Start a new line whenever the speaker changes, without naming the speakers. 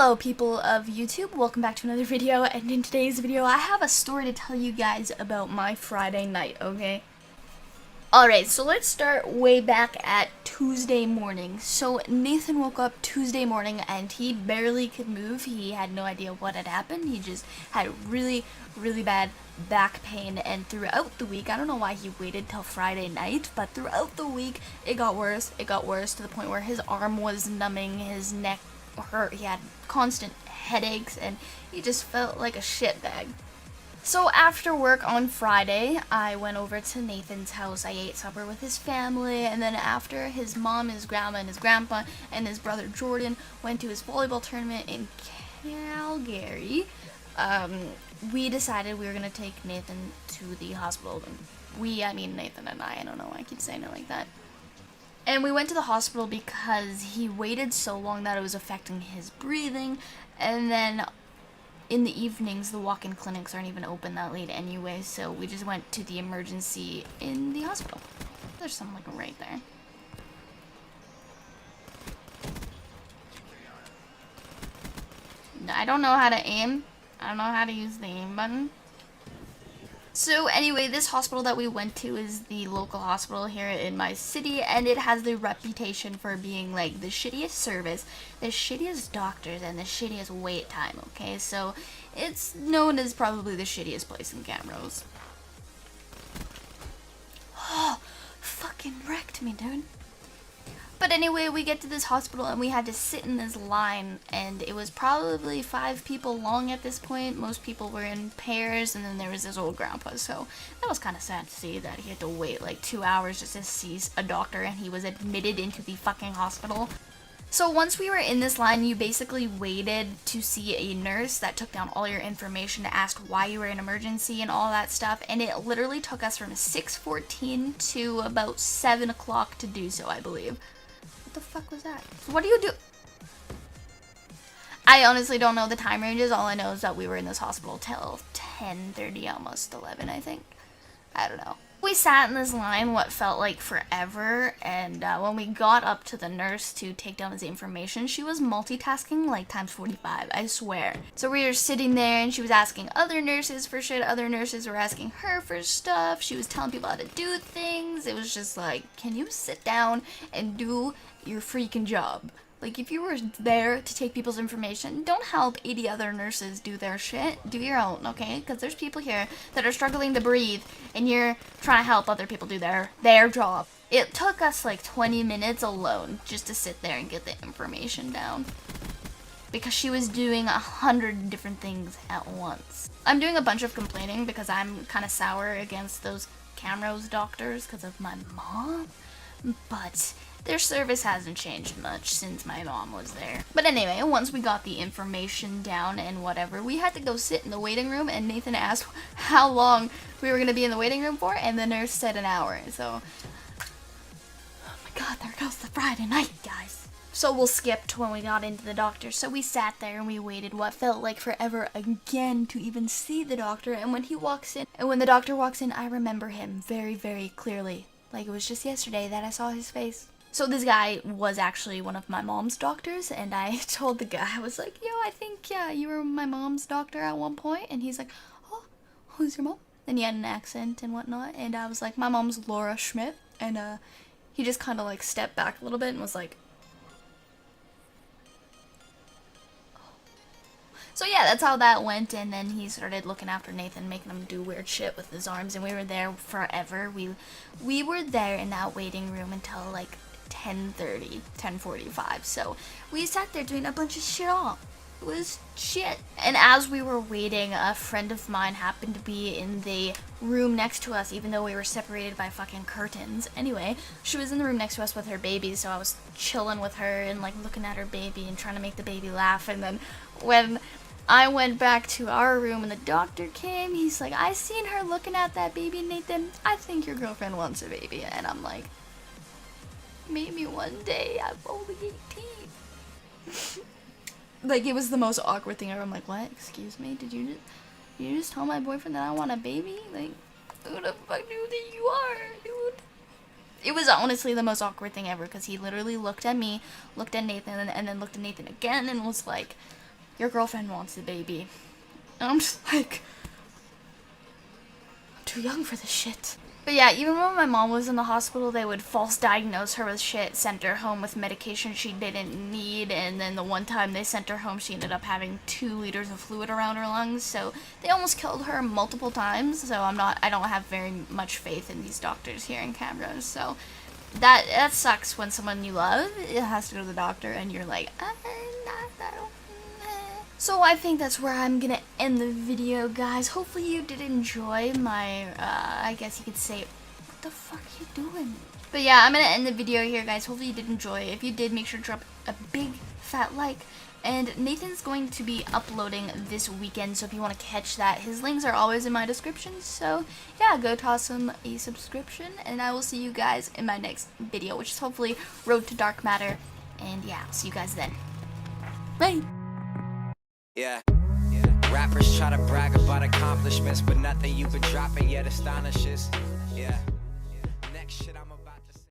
Hello people of YouTube, welcome back to another video, and in today's video I have a story to tell you guys about my Friday night, okay? Alright, so let's start way back at Tuesday morning. So Nathan woke up Tuesday morning and he barely could move. He had no idea what had happened. He just had really bad back pain, and throughout the week, I don't know why he waited till Friday night, but throughout the week it got worse to the point where his arm was numbing, his neck hurt, he had constant headaches, and he just felt like a shitbag. So after work on Friday, I went over to Nathan's house. I ate supper with his family, and then after, his mom, his grandma, and his grandpa, and his brother Jordan went to his volleyball tournament in Calgary. We decided we were going to take Nathan to the hospital. I mean Nathan and I don't know why I keep saying it like that. And we went to the hospital because he waited so long that it was affecting his breathing, and then in the evenings, the walk-in clinics aren't even open that late anyway, so we just went to the emergency in the hospital. There's someone like right there. I don't know how to aim. I don't know how to use the aim button. So anyway, this hospital that we went to is the local hospital here in my city, and it has the reputation for being like the shittiest service, the shittiest doctors, and the shittiest wait time, okay? So it's known as probably the shittiest place in Camrose. Oh, fucking wrecked me, dude. But anyway, we get to this hospital and we had to sit in this line, and it was probably 5 people long at this point. Most people were in pairs, and then there was this old grandpa, so that was kind of sad to see that he had to wait like 2 hours just to see a doctor, and he was admitted into the fucking hospital. So once we were in this line, you basically waited to see a nurse that took down all your information to ask why you were in emergency and all that stuff, and it literally took us from 6:14 to about 7 o'clock to do so, I believe. What the fuck was that? What do you do? I honestly don't know the time ranges. All I know is that we were in this hospital till 10:30, almost 11, I think. I don't know. We sat in this line what felt like forever, and when we got up to the nurse to take down his information, she was multitasking like times 45, I swear. So we were sitting there and she was asking other nurses for shit, other nurses were asking her for stuff, she was telling people how to do things. It was just like, can you sit down and do your freaking job? Like, if you were there to take people's information, don't help 80 other nurses do their shit. Do your own, okay? Because there's people here that are struggling to breathe, and you're trying to help other people do their job. It took us like 20 minutes alone just to sit there and get the information down, because she was doing 100 different things at once. I'm doing a bunch of complaining because I'm kind of sour against those Camrose doctors because of my mom, but their service hasn't changed much since my mom was there. But anyway, once we got the information down and whatever, we had to go sit in the waiting room, and Nathan asked how long we were going to be in the waiting room for, and the nurse said an hour. So, oh my god, there goes the Friday night, guys. So we'll skip to when we got into the doctor. So we sat there and we waited what felt like forever again to even see the doctor, and when the doctor walks in, I remember him very clearly. Like it was just yesterday that I saw his face. So this guy was actually one of my mom's doctors, and I told the guy, I was like, yo, I think, yeah, you were my mom's doctor at one point, and he's like, oh, who's your mom? And he had an accent and whatnot, and I was like, my mom's Laura Schmidt, and he just kind of like stepped back a little bit and was like, oh. So yeah, that's how that went, and then he started looking after Nathan, making him do weird shit with his arms, and we were there forever. We were there in that waiting room until like 10:30, 10:45, so we sat there doing a bunch of shit all. It was shit. And as we were waiting, a friend of mine happened to be in the room next to us, even though we were separated by fucking curtains. Anyway, she was in the room next to us with her baby, so I was chilling with her and like looking at her baby and trying to make the baby laugh. And then when I went back to our room and the doctor came, he's like, I seen her looking at that baby, Nathan. I think your girlfriend wants a baby. And I'm like, maybe one day. I'm only 18. Like, it was the most awkward thing ever. I'm like, what? Excuse me? Did you just tell my boyfriend that I want a baby? Like, who the fuck knew that you are, dude? It was honestly the most awkward thing ever, because he literally looked at me, looked at Nathan, and then looked at Nathan again and was like, your girlfriend wants the baby. And I'm just like, I'm too young for this shit. But yeah, even when my mom was in the hospital, they would false diagnose her with shit, sent her home with medication she didn't need, and then the one time they sent her home, she ended up having 2 liters of fluid around her lungs, so they almost killed her multiple times, so I don't have very much faith in these doctors here in Camrose, so that sucks when someone you love has to go to the doctor and you're like, so I think that's where I'm gonna end the video, guys. Hopefully you did enjoy my, I guess you could say, what the fuck are you doing? But yeah, I'm gonna end the video here, guys. Hopefully you did enjoy. If you did, make sure to drop a big fat like. And Nathan's going to be uploading this weekend, so if you want to catch that, his links are always in my description. So yeah, go toss him a subscription, and I will see you guys in my next video, which is hopefully Road to Dark Matter. And yeah, I'll see you guys then. Bye!
Yeah. Rappers try to brag about accomplishments, but nothing you've been dropping yet astonishes. Yeah. Next shit I'm about